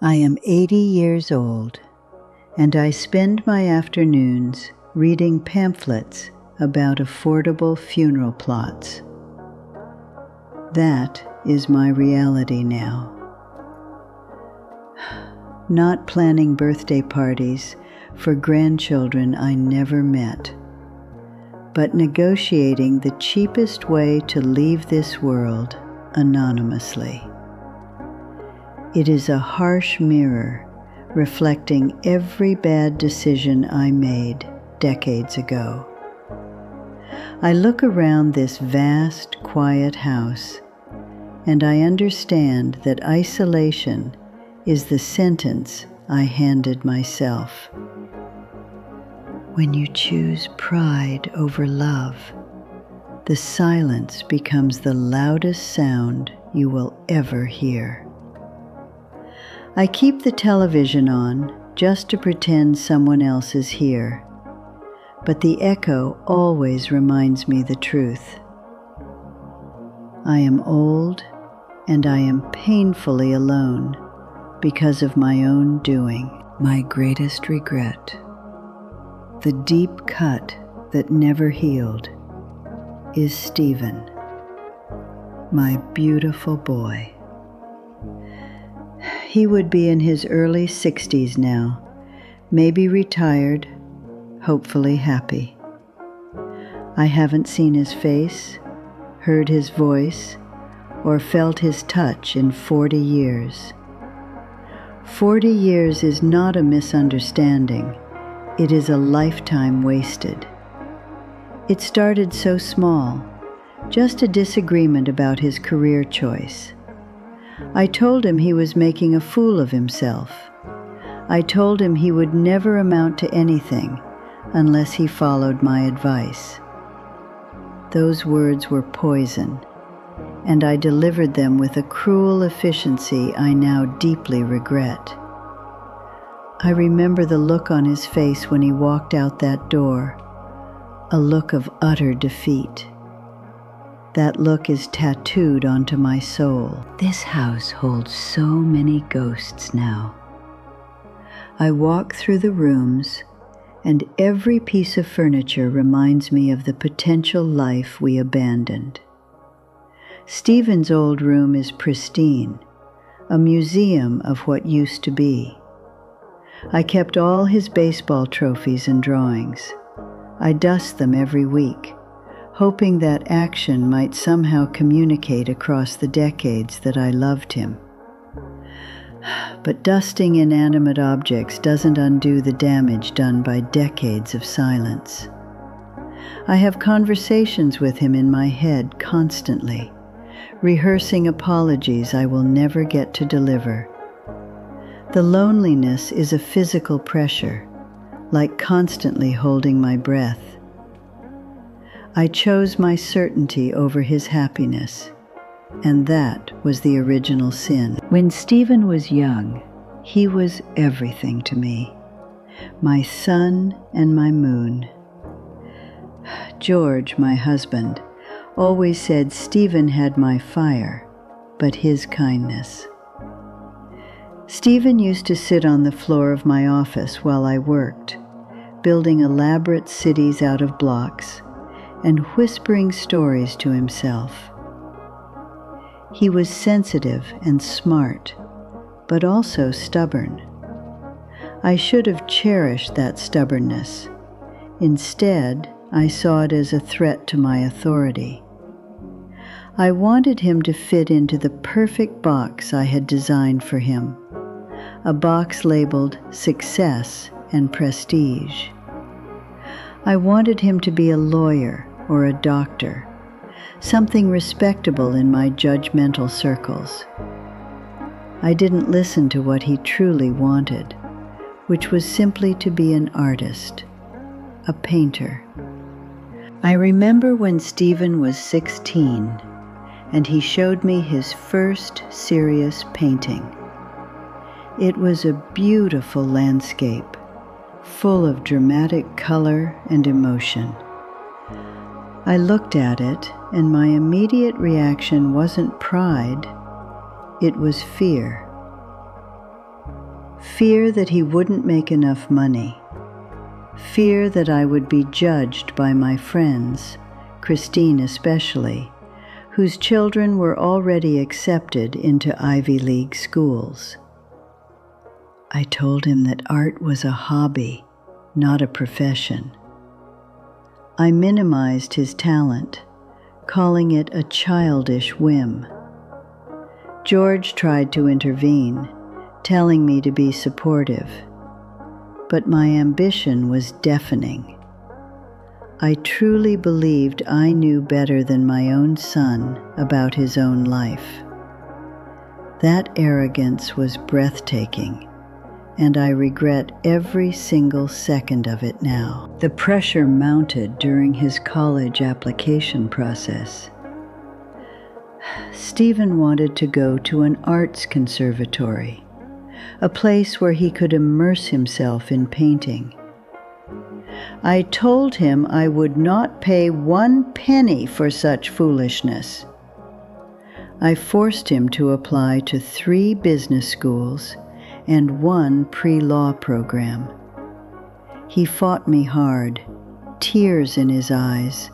I am 80 years old, and I spend my afternoons reading pamphlets about affordable funeral plots. That is my reality now. Not planning birthday parties for grandchildren I never met, but negotiating the cheapest way to leave this world anonymously. It is a harsh mirror reflecting every bad decision I made decades ago. I look around this vast, quiet house, and I understand that isolation is the sentence I handed myself. When you choose pride over love, the silence becomes the loudest sound you will ever hear. I keep the television on just to pretend someone else is here, but the echo always reminds me the truth. I am old, and I am painfully alone because of my own doing. My greatest regret, the deep cut that never healed, is Stephen, my beautiful boy. He would be in his early 60s now, maybe retired, hopefully happy. I haven't seen his face, heard his voice, or felt his touch in 40 years. 40 years is not a misunderstanding, it is a lifetime wasted. It started so small, just a disagreement about his career choice. I told him he was making a fool of himself. I told him he would never amount to anything unless he followed my advice. Those words were poison, and I delivered them with a cruel efficiency I now deeply regret. I remember the look on his face when he walked out that door, a look of utter defeat. That look is tattooed onto my soul. This house holds so many ghosts now. I walk through the rooms, and every piece of furniture reminds me of the potential life we abandoned. Stephen's old room is pristine, a museum of what used to be. I kept all his baseball trophies and drawings. I dust them every week, hoping that action might somehow communicate across the decades that I loved him. But dusting inanimate objects doesn't undo the damage done by decades of silence. I have conversations with him in my head constantly, rehearsing apologies I will never get to deliver. The loneliness is a physical pressure, like constantly holding my breath. I chose my certainty over his happiness, and that was the original sin. When Stephen was young, he was everything to me, my sun and my moon. George, my husband, always said Stephen had my fire, but his kindness. Stephen used to sit on the floor of my office while I worked, building elaborate cities out of blocks and whispering stories to himself. He was sensitive and smart, but also stubborn. I should have cherished that stubbornness. Instead, I saw it as a threat to my authority. I wanted him to fit into the perfect box I had designed for him, a box labeled success and prestige. I wanted him to be a lawyer or a doctor, something respectable in my judgmental circles. I didn't listen to what he truly wanted, which was simply to be an artist, a painter. I remember when Stephen was 16, and he showed me his first serious painting. It was a beautiful landscape, full of dramatic color and emotion. I looked at it, and my immediate reaction wasn't pride, it was fear. Fear that he wouldn't make enough money. Fear that I would be judged by my friends, Christine especially, whose children were already accepted into Ivy League schools. I told him that art was a hobby, not a profession. I minimized his talent, calling it a childish whim. George tried to intervene, telling me to be supportive, but my ambition was deafening. I truly believed I knew better than my own son about his own life. That arrogance was breathtaking, and I regret every single second of it now. The pressure mounted during his college application process. Stephen wanted to go to an arts conservatory, a place where he could immerse himself in painting. I told him I would not pay 1 penny for such foolishness. I forced him to apply to 3 business schools and 1 pre-law program. He fought me hard, tears in his eyes,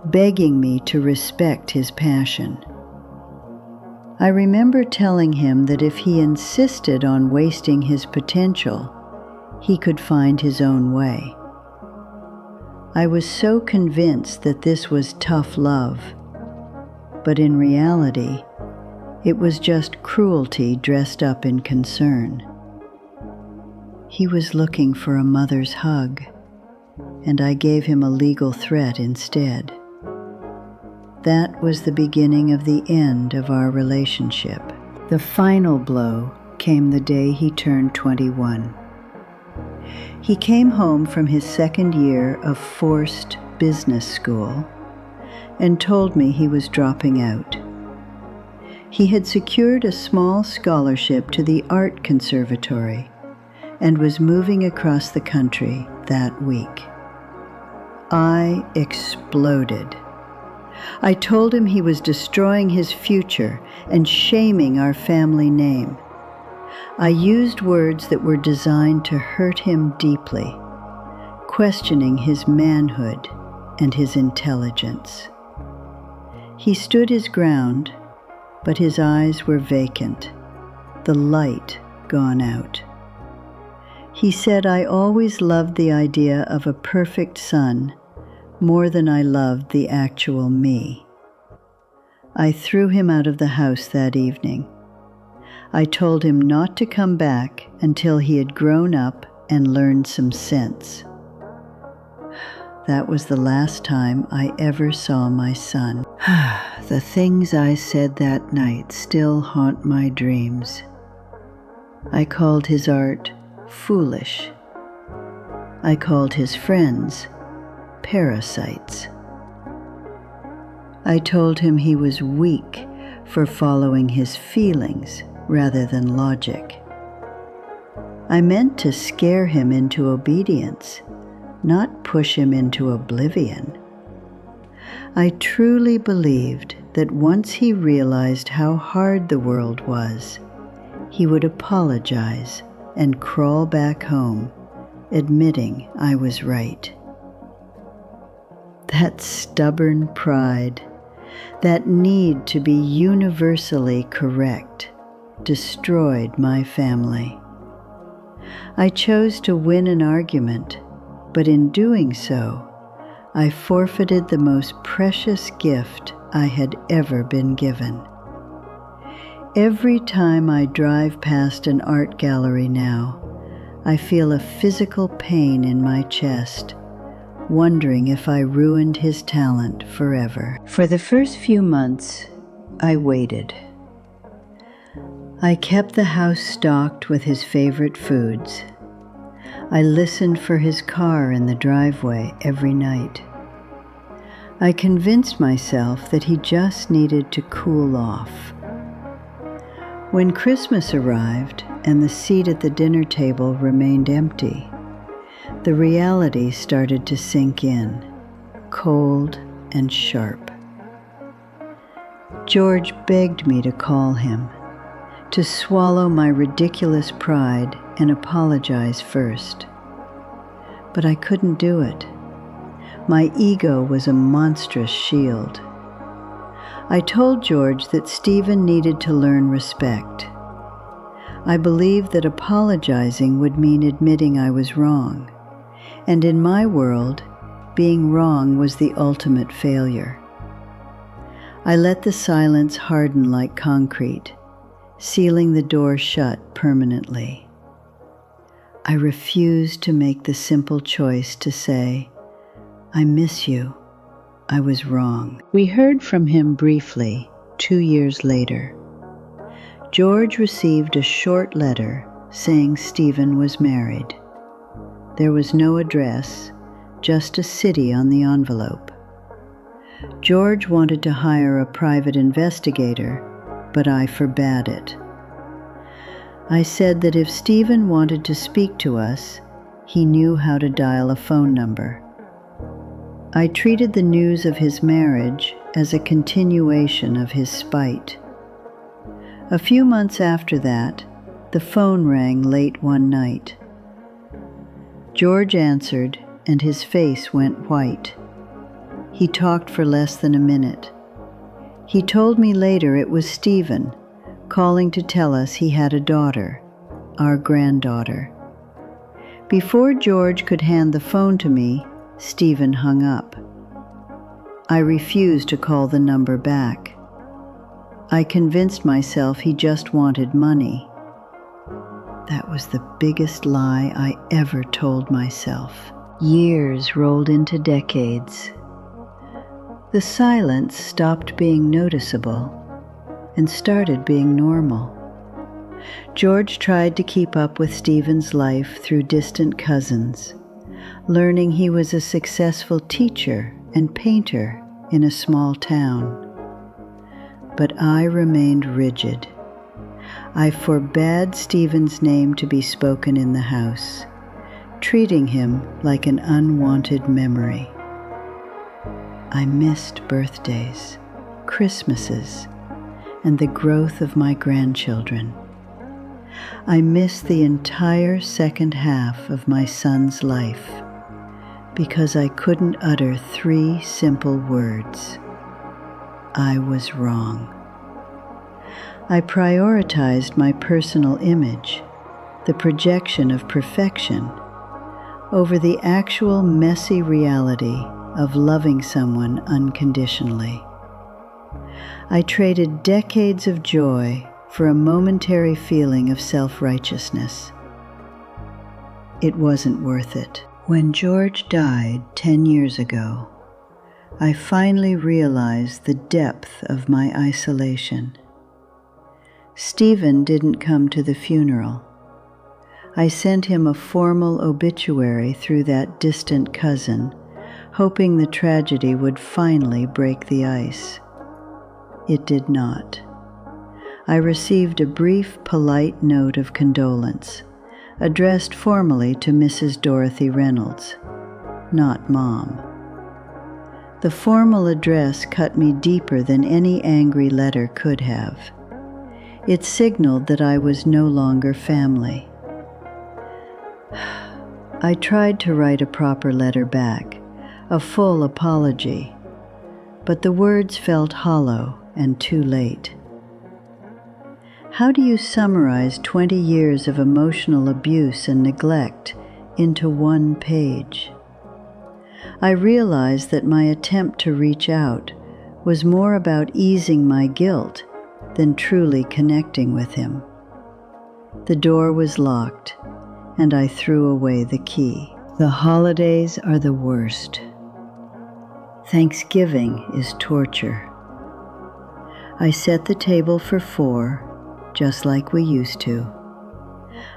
begging me to respect his passion. I remember telling him that if he insisted on wasting his potential, he could find his own way. I was so convinced that this was tough love, but in reality, it was just cruelty dressed up in concern. He was looking for a mother's hug, and I gave him a legal threat instead. That was the beginning of the end of our relationship. The final blow came the day he turned 21. He came home from his second year of forced business school and told me he was dropping out. He had secured a small scholarship to the art conservatory and was moving across the country that week. I exploded. I told him he was destroying his future and shaming our family name. I used words that were designed to hurt him deeply, questioning his manhood and his intelligence. He stood his ground, but his eyes were vacant, the light gone out. He said I always loved the idea of a perfect son more than I loved the actual me. I threw him out of the house that evening. I told him not to come back until he had grown up and learned some sense. That was the last time I ever saw my son. The things I said that night still haunt my dreams. I called his art foolish. I called his friends parasites. I told him he was weak for following his feelings rather than logic. I meant to scare him into obedience, not push him into oblivion. I truly believed that once he realized how hard the world was, he would apologize and crawl back home, admitting I was right. That stubborn pride, that need to be universally correct, destroyed my family. I chose to win an argument, but in doing so, I forfeited the most precious gift I had ever been given. Every time I drive past an art gallery now, I feel a physical pain in my chest, wondering if I ruined his talent forever. For the first few months, I waited. I kept the house stocked with his favorite foods. I listened for his car in the driveway every night. I convinced myself that he just needed to cool off. When Christmas arrived and the seat at the dinner table remained empty, the reality started to sink in, cold and sharp. George begged me to call him, to swallow my ridiculous pride and apologize first. But I couldn't do it. My ego was a monstrous shield. I told George that Stephen needed to learn respect. I believed that apologizing would mean admitting I was wrong, and in my world, being wrong was the ultimate failure. I let the silence harden like concrete, sealing the door shut permanently. I refused to make the simple choice to say, "I miss you. I was wrong." We heard from him briefly 2 years later. George received a short letter saying Stephen was married. There was no address, just a city on the envelope. George wanted to hire a private investigator, but I forbade it. I said that if Stephen wanted to speak to us, he knew how to dial a phone number. I treated the news of his marriage as a continuation of his spite. A few months after that, the phone rang late one night. George answered, and his face went white. He talked for less than a minute. He told me later it was Stephen, calling to tell us he had a daughter, our granddaughter. Before George could hand the phone to me, Stephen hung up. I refused to call the number back. I convinced myself he just wanted money. That was the biggest lie I ever told myself. Years rolled into decades. The silence stopped being noticeable and started being normal. George tried to keep up with Stephen's life through distant cousins, learning he was a successful teacher and painter in a small town. But I remained rigid. I forbade Stephen's name to be spoken in the house, treating him like an unwanted memory. I missed birthdays, Christmases, and the growth of my grandchildren. I missed the entire second half of my son's life because I couldn't utter 3 simple words. I was wrong. I prioritized my personal image, the projection of perfection, over the actual messy reality of loving someone unconditionally. I traded decades of joy for a momentary feeling of self-righteousness. It wasn't worth it. When George died 10 years ago, I finally realized the depth of my isolation. Stephen didn't come to the funeral. I sent him a formal obituary through that distant cousin, hoping the tragedy would finally break the ice. It did not. I received a brief, polite note of condolence, addressed formally to Mrs. Dorothy Reynolds, not Mom. The formal address cut me deeper than any angry letter could have. It signaled that I was no longer family. I tried to write a proper letter back, a full apology, but the words felt hollow and too late. How do you summarize 20 years of emotional abuse and neglect into one page? I realized that my attempt to reach out was more about easing my guilt than truly connecting with him. The door was locked, and I threw away the key. The holidays are the worst. Thanksgiving is torture. I set the table for 4, just like we used to.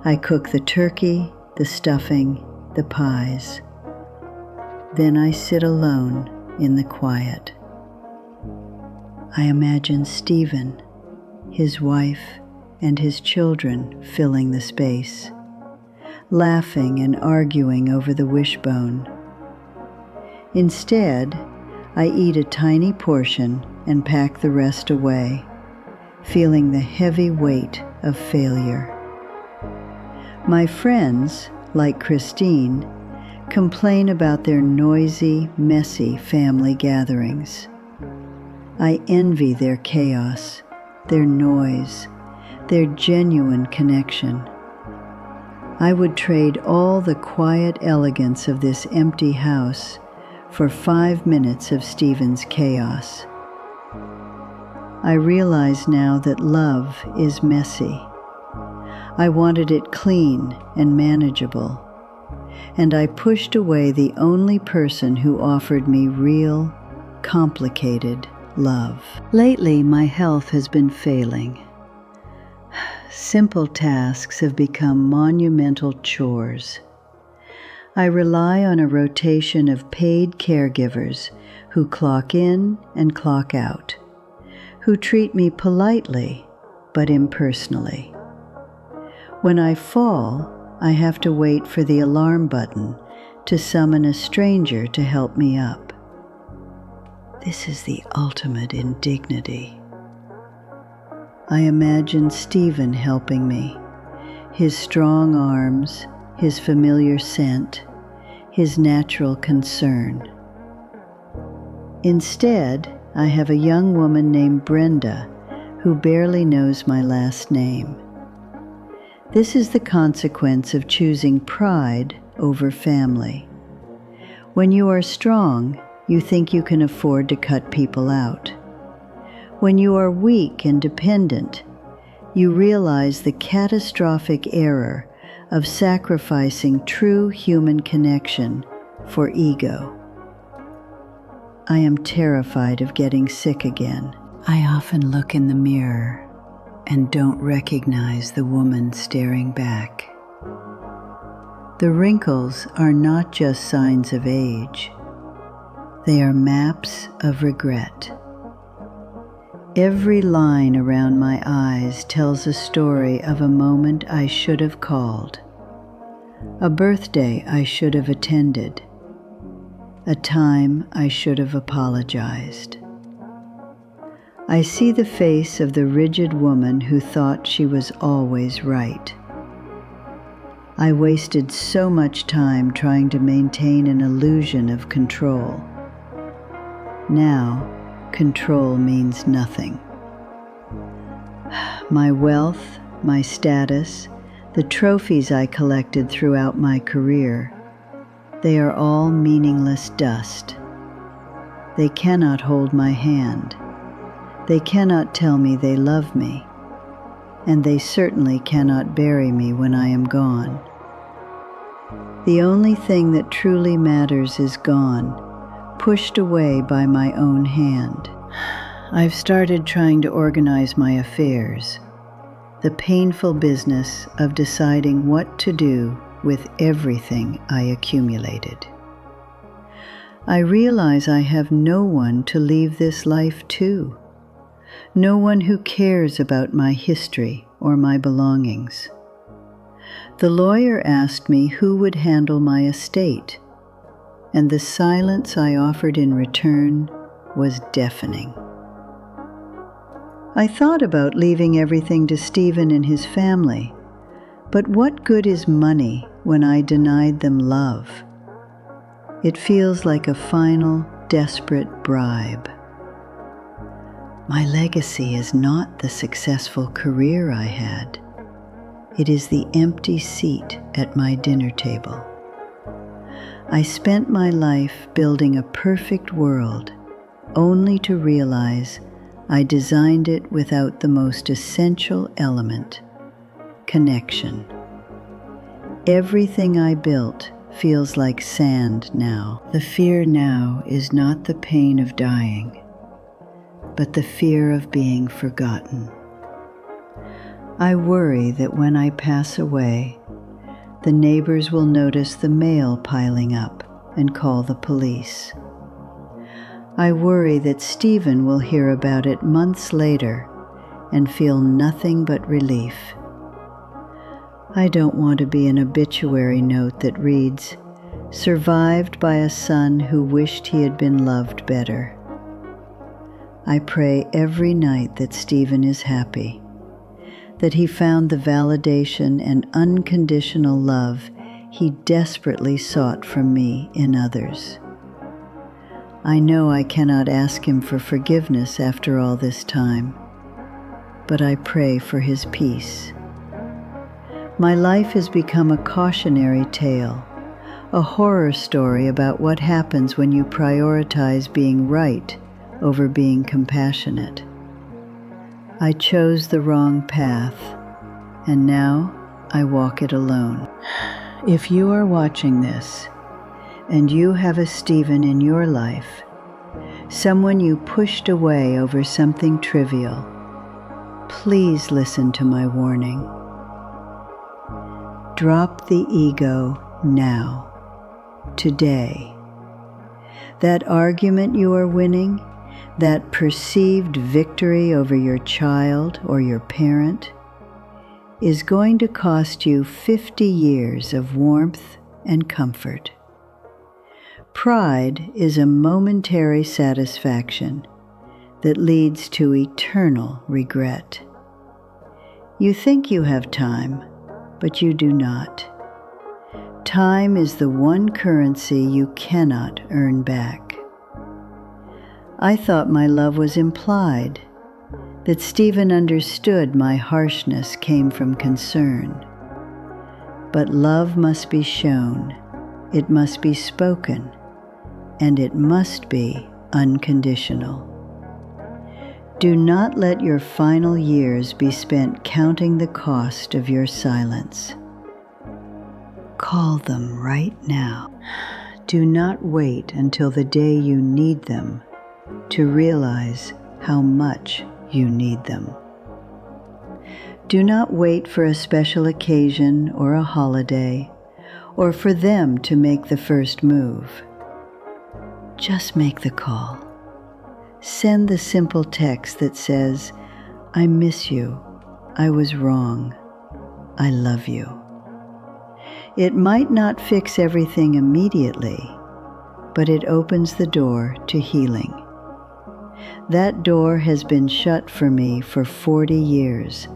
I cook the turkey, the stuffing, the pies. Then I sit alone in the quiet. I imagine Stephen, his wife, and his children filling the space, laughing and arguing over the wishbone. Instead, I eat a tiny portion and pack the rest away, feeling the heavy weight of failure. My friends, like Christine, complain about their noisy, messy family gatherings. I envy their chaos, their noise, their genuine connection. I would trade all the quiet elegance of this empty house for 5 minutes of Stephen's chaos. I realize now that love is messy. I wanted it clean and manageable, and I pushed away the only person who offered me real, complicated love. Lately, my health has been failing. Simple tasks have become monumental chores. I rely on a rotation of paid caregivers who clock in and clock out, who treat me politely but impersonally. When I fall, I have to wait for the alarm button to summon a stranger to help me up. This is the ultimate indignity. I imagine Stephen helping me, his strong arms, his familiar scent, his natural concern. Instead, I have a young woman named Brenda who barely knows my last name. This is the consequence of choosing pride over family. When you are strong, you think you can afford to cut people out. When you are weak and dependent, you realize the catastrophic error of sacrificing true human connection for ego. I am terrified of getting sick again. I often look in the mirror and don't recognize the woman staring back. The wrinkles are not just signs of age. They are maps of regret. Every line around my eyes tells a story of a moment I should have called, a birthday I should have attended, a time I should have apologized. I see the face of the rigid woman who thought she was always right. I wasted so much time trying to maintain an illusion of control. Now, control means nothing. My wealth, my status, the trophies I collected throughout my career, they are all meaningless dust. They cannot hold my hand. They cannot tell me they love me, and they certainly cannot bury me when I am gone. The only thing that truly matters is gone, pushed away by my own hand. I've started trying to organize my affairs, the painful business of deciding what to do with everything I accumulated. I realize I have no one to leave this life to, no one who cares about my history or my belongings. The lawyer asked me who would handle my estate, and the silence I offered in return was deafening. I thought about leaving everything to Stephen and his family, but what good is money when I denied them love? It feels like a final, desperate bribe. My legacy is not the successful career I had. It is the empty seat at my dinner table. I spent my life building a perfect world, only to realize I designed it without the most essential element, connection. Everything I built feels like sand now. The fear now is not the pain of dying, but the fear of being forgotten. I worry that when I pass away, the neighbors will notice the mail piling up and call the police. I worry that Stephen will hear about it months later and feel nothing but relief. I don't want to be an obituary note that reads, "Survived by a son who wished he had been loved better." I pray every night that Stephen is happy, that he found the validation and unconditional love he desperately sought from me in others. I know I cannot ask him for forgiveness after all this time, but I pray for his peace. My life has become a cautionary tale, a horror story about what happens when you prioritize being right over being compassionate. I chose the wrong path, and now I walk it alone. If you are watching this, and you have a Stephen in your life, someone you pushed away over something trivial, please listen to my warning. Drop the ego now, today. That argument you are winning, that perceived victory over your child or your parent, is going to cost you 50 years of warmth and comfort. Pride is a momentary satisfaction that leads to eternal regret. You think you have time, but you do not. Time is the one currency you cannot earn back. I thought my love was implied, that Stephen understood my harshness came from concern. But love must be shown, it must be spoken, and it must be unconditional. Do not let your final years be spent counting the cost of your silence. Call them right now. Do not wait until the day you need them to realize how much you need them. Do not wait for a special occasion or a holiday, or for them to make the first move. Just make the call. Send the simple text that says, "I miss you. I was wrong. I love you." It might not fix everything immediately, but it opens the door to healing. That door has been shut for me for 40 years,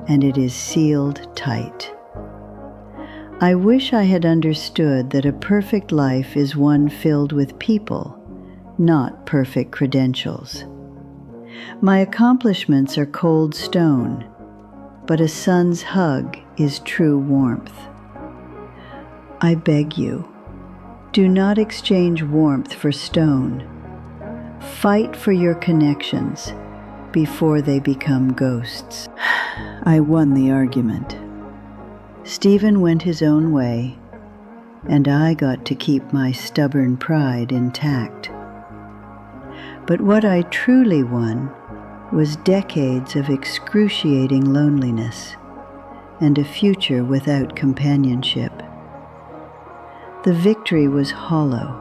and it is sealed tight. I wish I had understood that a perfect life is one filled with people, not perfect credentials. My accomplishments are cold stone, but a son's hug is true warmth. I beg you, do not exchange warmth for stone. Fight for your connections before they become ghosts. I won the argument. Stephen went his own way, and I got to keep my stubborn pride intact. But what I truly won was decades of excruciating loneliness and a future without companionship. The victory was hollow,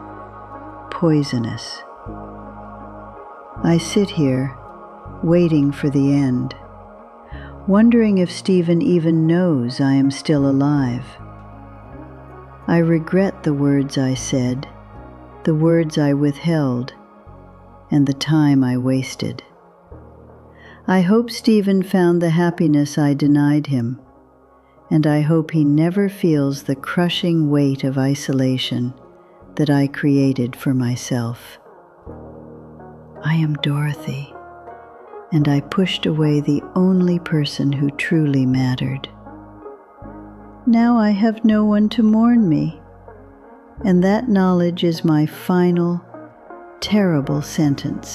poisonous. I sit here, waiting for the end, wondering if Stephen even knows I am still alive. I regret the words I said, the words I withheld, and the time I wasted. I hope Stephen found the happiness I denied him, and I hope he never feels the crushing weight of isolation that I created for myself. I am Dorothy, and I pushed away the only person who truly mattered. Now I have no one to mourn me, and that knowledge is my final, terrible sentence.